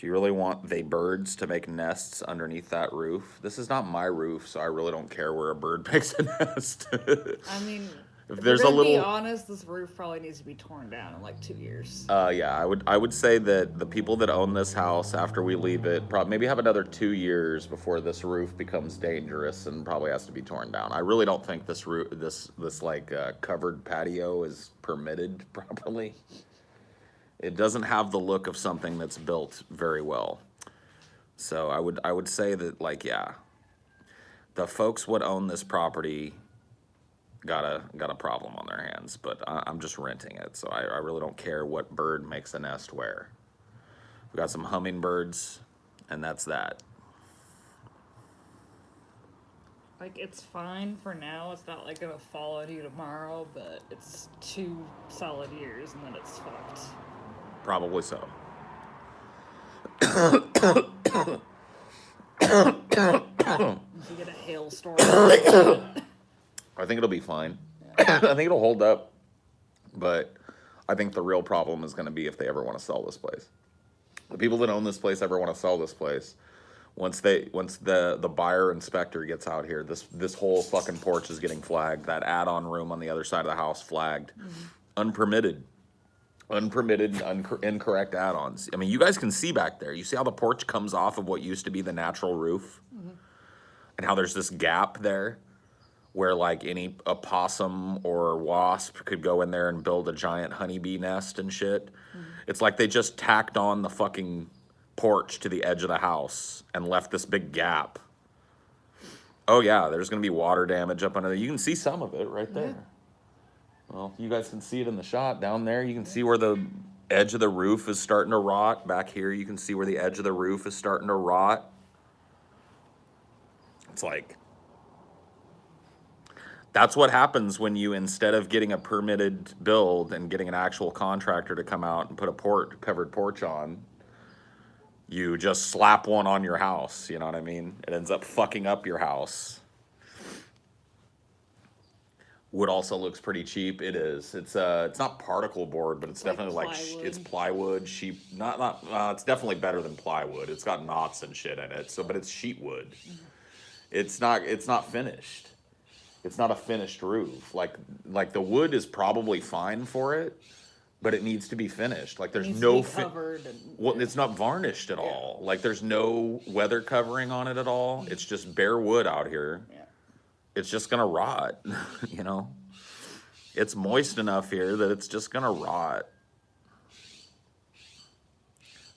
Do you really want the birds to make nests underneath that roof? This is not my roof, so I really don't care where a bird makes a nest. I mean, If if there's we're a gonna be little, honest, this roof probably needs to be torn down in like 2 years. yeah, I would say that the people that own this house after we leave it, probably maybe have another 2 years before this roof becomes dangerous and probably has to be torn down. I really don't think this roof, this like covered patio is permitted properly. It doesn't have the look of something that's built very well. So I would say that, like, yeah, the folks would own this property got a problem on their hands, but I'm just renting it, so I really don't care what bird makes a nest where. We got some hummingbirds, and that's that. Like, it's fine for now. It's not like gonna fall on you tomorrow, but it's 2 solid years and then it's fucked. Probably so. If you get a hailstorm, I think it'll be fine. I think it'll hold up, but I think the real problem is going to be if they ever want to sell this place. The people that own this place ever want to sell this place. Once the buyer inspector gets out here, this whole fucking porch is getting flagged. That add-on room on the other side of the house flagged, unpermitted, incorrect add-ons. I mean, you guys can see back there. You see how the porch comes off of what used to be the natural roof, and how there's this gap there where like any opossum or wasp could go in there and build a giant honeybee nest and shit. It's like they just tacked on the fucking porch to the edge of the house and left this big gap. Oh yeah, there's gonna be water damage up under there. You can see some of it right there. Well, you guys can see it in the shot down there. You can see where the edge of the roof is starting to rot. Back here, you can see where the edge of the roof is starting to rot. It's like, that's what happens when you, instead of getting a permitted build and getting an actual contractor to come out and put a covered porch on, you just slap one on your house. You know what I mean? It ends up fucking up your house. Wood also looks pretty cheap. It is. It's not particle board, but it's like definitely like plywood. it's plywood. Sheep. Not. It's definitely better than plywood. It's got knots and shit in it. So, but it's sheet wood. It's not finished. It's not a finished roof. Like the wood is probably fine for it, but it needs to be finished. Like there's needs no to be covered and, well, it's not varnished at all. Like there's no weather covering on it at all. It's just bare wood out here. Yeah. It's just gonna rot. You know, it's moist enough here that it's just gonna rot.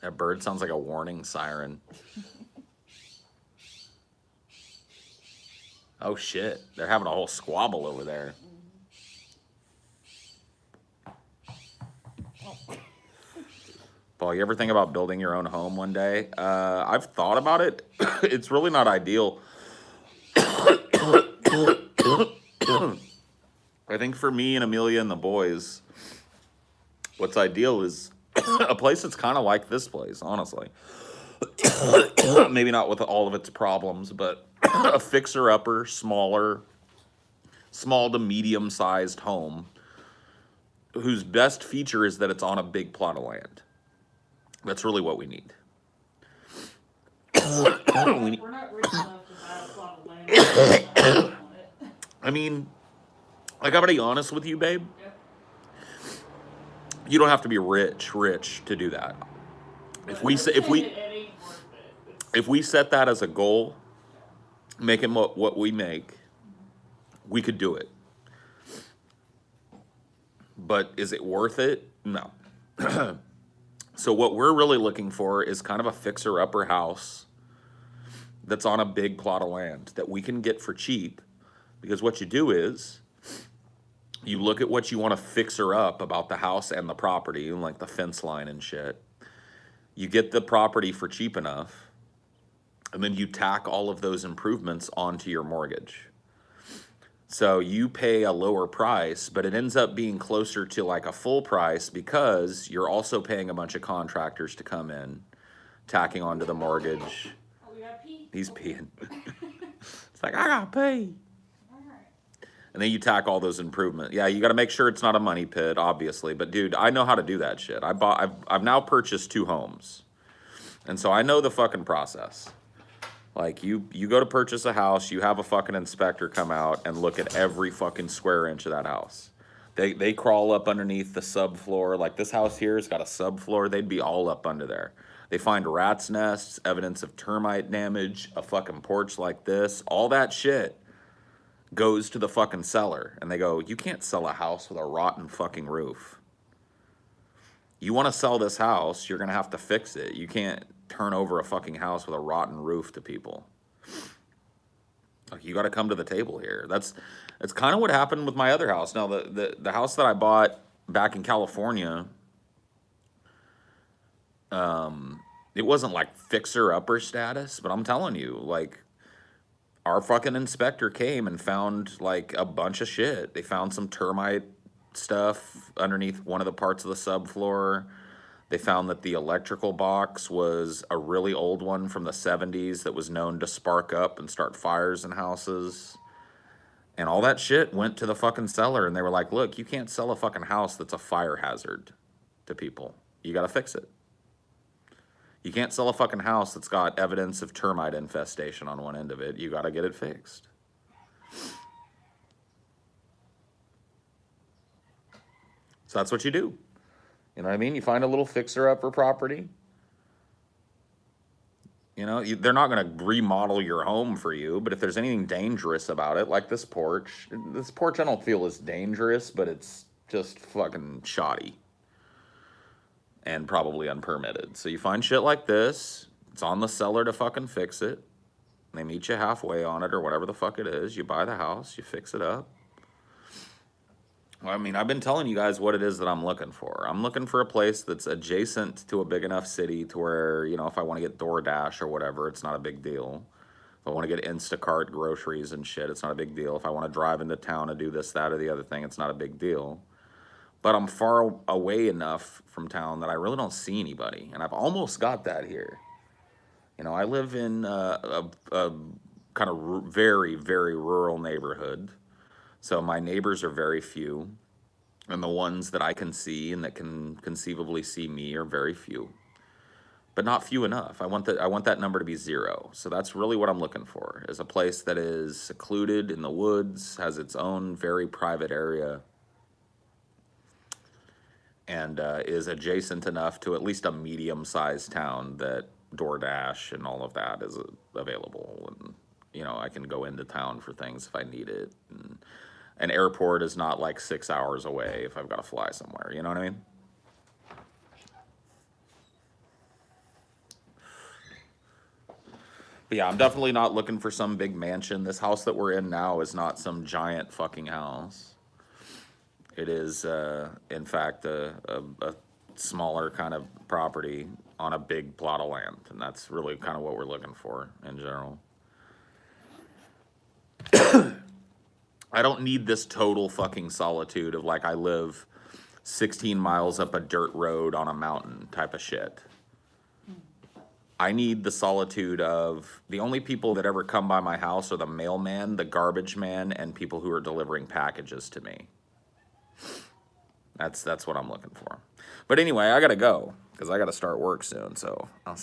That bird sounds like a warning siren. Oh shit, they're having a whole squabble over there. Paul, you ever think about building your own home one day? I've thought about it. It's really not ideal. I think for me and Amelia and the boys, what's ideal is a place that's kind of like this place, honestly. Maybe not with all of its problems, but a fixer-upper, small to medium-sized home whose best feature is that it's on a big plot of land. That's really what we need. We're not rich enough to buy a plot of land. I mean, I gotta be honest with you, babe. Yep. You don't have to be rich to do that. If we It ain't worth it. if we set that as a goal, making what we make, we could do it. But is it worth it? No. So what we're really looking for is kind of a fixer-upper house that's on a big plot of land that we can get for cheap. Because what you do is you look at what you want to fixer up about the house and the property, like the fence line and shit. You get the property for cheap enough, and then you tack all of those improvements onto your mortgage. So you pay a lower price, but it ends up being closer to like a full price because you're also paying a bunch of contractors to come in, tacking onto the mortgage. Oh, we gotta pee? He's peeing. It's like, I gotta pee. Alright. And then you tack all those improvements. Yeah, you got to make sure it's not a money pit, obviously. But dude, I know how to do that shit. I've now purchased 2 homes. And so I know the fucking process. Like, you go to purchase a house, you have a fucking inspector come out and look at every fucking square inch of that house. They crawl up underneath the subfloor. Like, this house here has got a subfloor. They'd be all up under there. They find rats' nests, evidence of termite damage, a fucking porch like this. All that shit goes to the fucking seller. And they go, you can't sell a house with a rotten fucking roof. You want to sell this house, you're going to have to fix it. You can't turn over a fucking house with a rotten roof to people. Like, you got to come to the table here. That's kind of what happened with my other house. Now, the house that I bought back in California, it wasn't like fixer-upper status, but I'm telling you, like, our fucking inspector came and found, like, a bunch of shit. They found some termite stuff underneath one of the parts of the subfloor. They found that the electrical box was a really old one from the 70s that was known to spark up and start fires in houses. And all that shit went to the fucking seller, and they were like, look, you can't sell a fucking house that's a fire hazard to people. You gotta fix it. You can't sell a fucking house that's got evidence of termite infestation on one end of it. You gotta get it fixed. So that's what you do. You know what I mean? You find a little fixer-upper property. You know, they're not going to remodel your home for you, but if there's anything dangerous about it, like this porch I don't feel is dangerous, but it's just fucking shoddy and probably unpermitted. So you find shit like this, it's on the seller to fucking fix it. They meet you halfway on it or whatever the fuck it is. You buy the house, you fix it up. I mean, I've been telling you guys what it is that I'm looking for. I'm looking for a place that's adjacent to a big enough city to where, you know, if I want to get DoorDash or whatever, it's not a big deal. If I want to get Instacart groceries and shit, it's not a big deal. If I want to drive into town and do this, that, or the other thing, it's not a big deal. But I'm far away enough from town that I really don't see anybody. And I've almost got that here. You know, I live in a kind of very, very rural neighborhood. So my neighbors are very few, and the ones that I can see and that can conceivably see me are very few, but not few enough. I want that number to be 0. So that's really what I'm looking for, is a place that is secluded in the woods, has its own very private area, and is adjacent enough to at least a medium-sized town that DoorDash and all of that is available, and you know, I can go into town for things if I need it. And an airport is not like 6 hours away if I've got to fly somewhere. You know what I mean? But yeah, I'm definitely not looking for some big mansion. This house that we're in now is not some giant fucking house. It is, in fact, a smaller kind of property on a big plot of land. And that's really kind of what we're looking for in general. I don't need this total fucking solitude of like I live 16 miles up a dirt road on a mountain type of shit. I need the solitude of the only people that ever come by my house are the mailman, the garbage man, and people who are delivering packages to me. That's what I'm looking for. But anyway, I gotta go because I gotta start work soon. So I'll